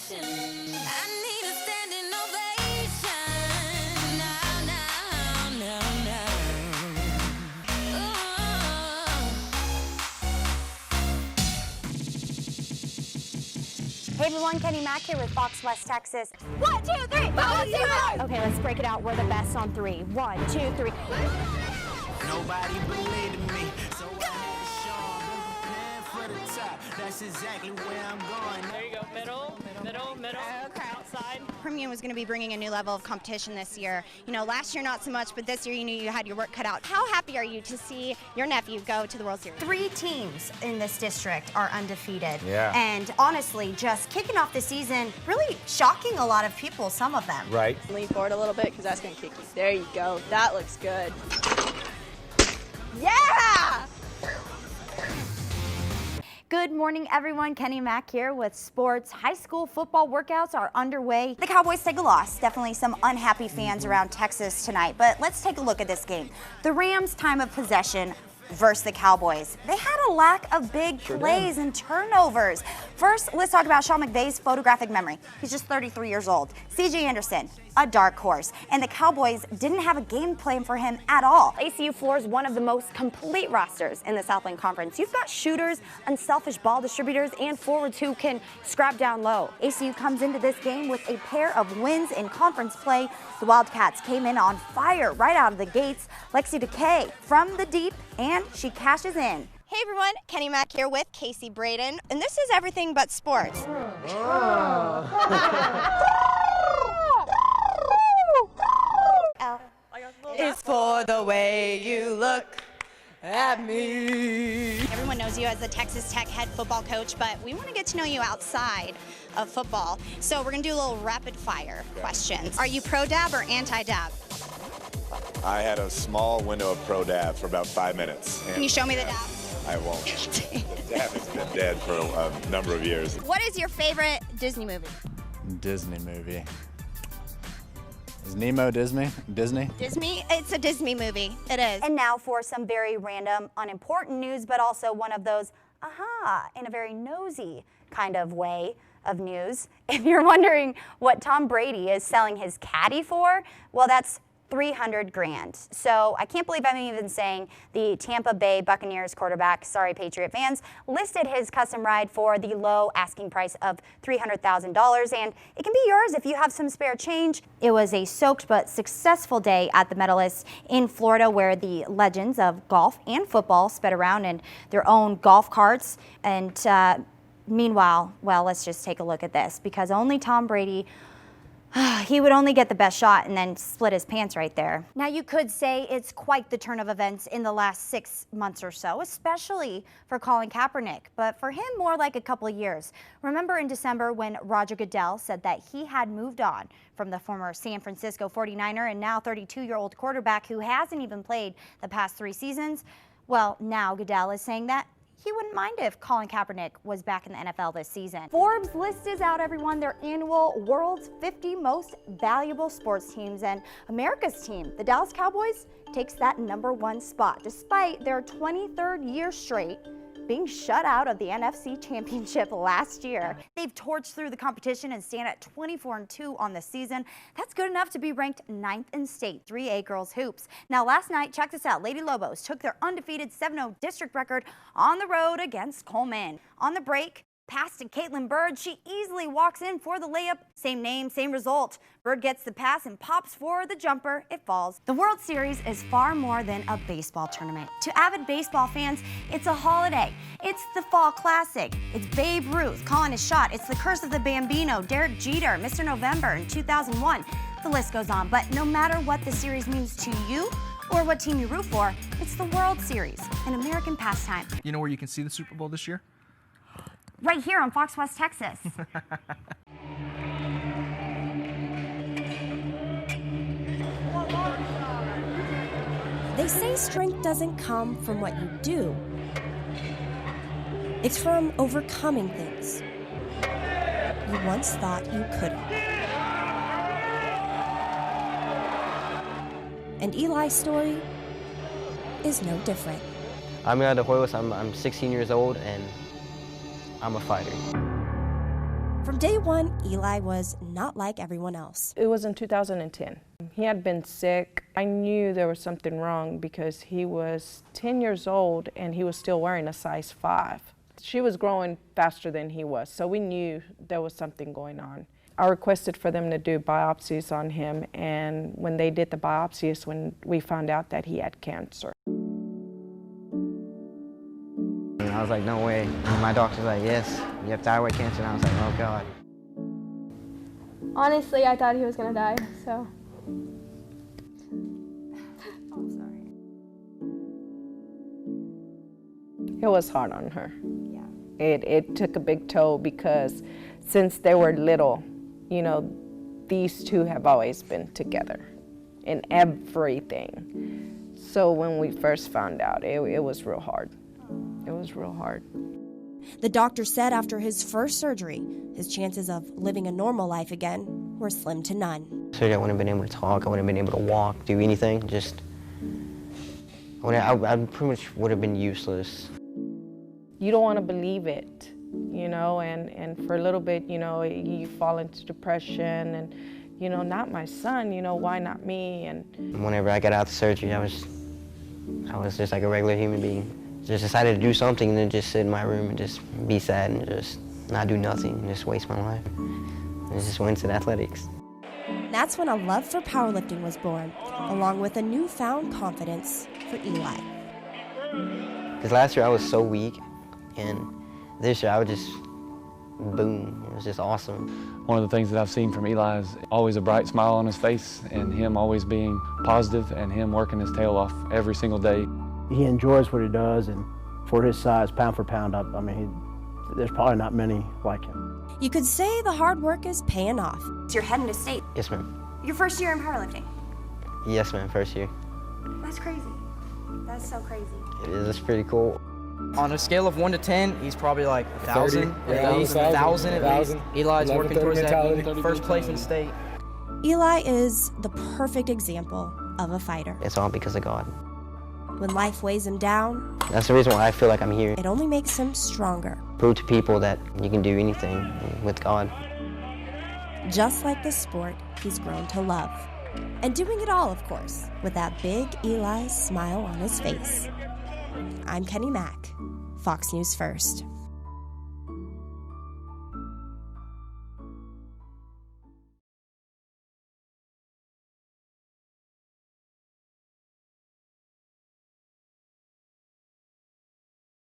nation. I need a standing ovation. Now, now, now, now. Hey everyone, Keni Mac here with Fox West Texas. 1, 2, 3, 4, 0. Okay, let's break it out. We're the best on 3. 1, 2, 3. Nobody believed in me, so I had to show 'em. For the top, that's exactly where I'm going. There you go, middle, Okay. outside. Premium was going to be bringing a new level of competition this year. You know, last year not so much, but this year you knew you had your work cut out. How happy are you to see your nephew go to the World Series? 3 teams in this district are undefeated. Yeah. And honestly, just kicking off the season, really shocking a lot of people, some of them. Right. Lean forward a little bit because that's going to kick you. There you go. That looks good. Yeah! Good morning, everyone. Keni Mac here with sports. High school football workouts are underway. The Cowboys take a loss. Definitely some unhappy fans around Texas tonight, but let's take a look at this game. The Rams' time of possession versus the Cowboys. They had a lack of big plays and turnovers. First, let's talk about Sean McVay's photographic memory. He's just 33 years old. C.J. Anderson, a dark horse. And the Cowboys didn't have a game plan for him at all. ACU floors one of the most complete rosters in the Southland Conference. You've got shooters, unselfish ball distributors, and forwards who can scrap down low. ACU comes into this game with a pair of wins in conference play. The Wildcats came in on fire right out of the gates. Lexi DeKay from the deep, and she cashes in. Hey everyone, Keni Mac here with Casey Braden, and this is Everything But Sports. It's for the way you look at me. Everyone knows you as the Texas Tech head football coach, but we want to get to know you outside of football. So we're going to do a little rapid fire questions. Are you pro dab or anti dab? I had a small window of pro dab for about 5 minutes. Can you show me the dab? I won't. The dab has been dead for a number of years. What is your favorite Disney movie? Disney movie. Is Nemo Disney? Disney? It's a Disney movie. It is. And now for some very random, unimportant news, but also one of those, in a very nosy kind of way of news. If you're wondering what Tom Brady is selling his caddy for, well, that's $300 grand. So I can't believe I'm even saying the Tampa Bay Buccaneers quarterback, sorry Patriot fans, listed his custom ride for the low asking price of $300,000, and it can be yours if you have some spare change. It was a soaked but successful day at the Medalist in Florida, where the legends of golf and football sped around in their own golf carts. And meanwhile, well, let's just take a look at this, because only Tom Brady, he would only get the best shot and then split his pants right there. Now, you could say it's quite the turn of events in the last 6 months or so, especially for Colin Kaepernick, but for him, more like a couple of years. Remember in December when Roger Goodell said that he had moved on from the former San Francisco 49er and now 32-year-old quarterback who hasn't even played the past 3 seasons? Well, now Goodell is saying that he wouldn't mind if Colin Kaepernick was back in the NFL this season. Forbes list is out, everyone, their annual World's 50 Most Valuable Sports Teams, and America's team, the Dallas Cowboys, takes that #1 spot, despite their 23rd year straight being shut out of the NFC Championship last year. They've torched through the competition and stand at 24-2 on the season. That's good enough to be ranked 9th in state 3A girls hoops. Now last night, check this out, Lady Lobos took their undefeated 7-0 district record on the road against Coleman. On the break, pass to Caitlin Bird. She easily walks in for the layup. Same name, same result. Bird gets the pass and pops for the jumper. It falls. The World Series is far more than a baseball tournament. To avid baseball fans, it's a holiday. It's the Fall Classic. It's Babe Ruth calling his shot. It's the Curse of the Bambino, Derek Jeter, Mr. November in 2001. The list goes on. But no matter what the series means to you or what team you root for, it's the World Series, an American pastime. You know where you can see the Super Bowl this year? Right here on Fox West Texas. They say strength doesn't come from what you do. It's from overcoming things you once thought you couldn't. And Eli's story is no different. I'm Eli DeHoyos. I'm 16 years old and I'm a fighter. From day one, Eli was not like everyone else. It was in 2010. He had been sick. I knew there was something wrong because he was 10 years old and he was still wearing a size 5. She was growing faster than he was, so we knew there was something going on. I requested for them to do biopsies on him, and when they did the biopsies, when we found out that he had cancer. And I was like, no way. And my doctor's like, yes, you have thyroid cancer. And I was like, oh God. Honestly, I thought he was gonna die, so. I'm sorry. It was hard on her. Yeah. It took a big toll because since they were little, you know, these two have always been together in everything. So when we first found out, it was real hard. It was real hard. The doctor said after his first surgery, his chances of living a normal life again were slim to none. So I wouldn't have been able to talk, I wouldn't have been able to walk, do anything, just, I pretty much would have been useless. You don't want to believe it, you know, and for a little bit, you know, you fall into depression and, you know, not my son, you know, why not me? And whenever I got out of the surgery, I was just like a regular human being. Just decided to do something and then just sit in my room and just be sad and just not do nothing and just waste my life. And just went into athletics. That's when a love for powerlifting was born, along with a newfound confidence for Eli. Because last year I was so weak, and this year I would just, boom, it was just awesome. One of the things that I've seen from Eli is always a bright smile on his face and him always being positive and him working his tail off every single day. He enjoys what he does, and for his size, pound for pound, I mean, there's probably not many like him. You could say the hard work is paying off. So you're heading to state. Yes, ma'am. Your first year in powerlifting. Yes, ma'am, first year. That's crazy. That's so crazy. It is, it's pretty cool. On a scale of 1 to 10, he's probably like 1,000 at least. 1,000 at least. Eli's working towards that first place in state. Eli is the perfect example of a fighter. It's all because of God. When life weighs him down, that's the reason why I feel like I'm here. It only makes him stronger. Prove to people that you can do anything with God. Just like the sport he's grown to love. And doing it all, of course, with that big Eli smile on his face. I'm Keni Mac, Fox News First.